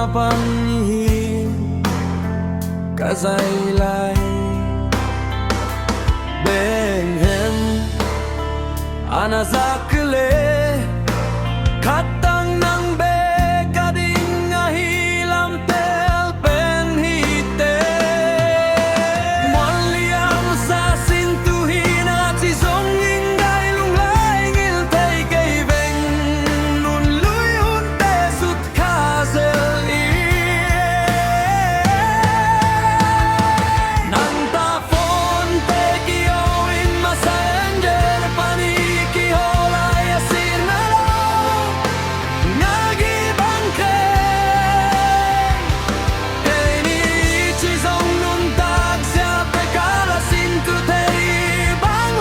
mapanghihim kazaylay Benghem anazakle katang nang be kading ahilam tel penhite Moliam sa sintuhin at si songing gay lunglay ngil tay kay veng nun lui hun te sut kazel nang ta phone te kiyoin messenger paniki holay asin na ngagi bangke kay ni chi song nun tag sia te kala sintu te bang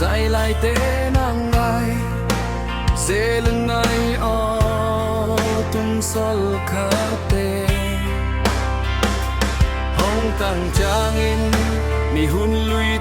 Zaylay te nang ay Selen ay tung sol kate Hong tang changin mi hun lui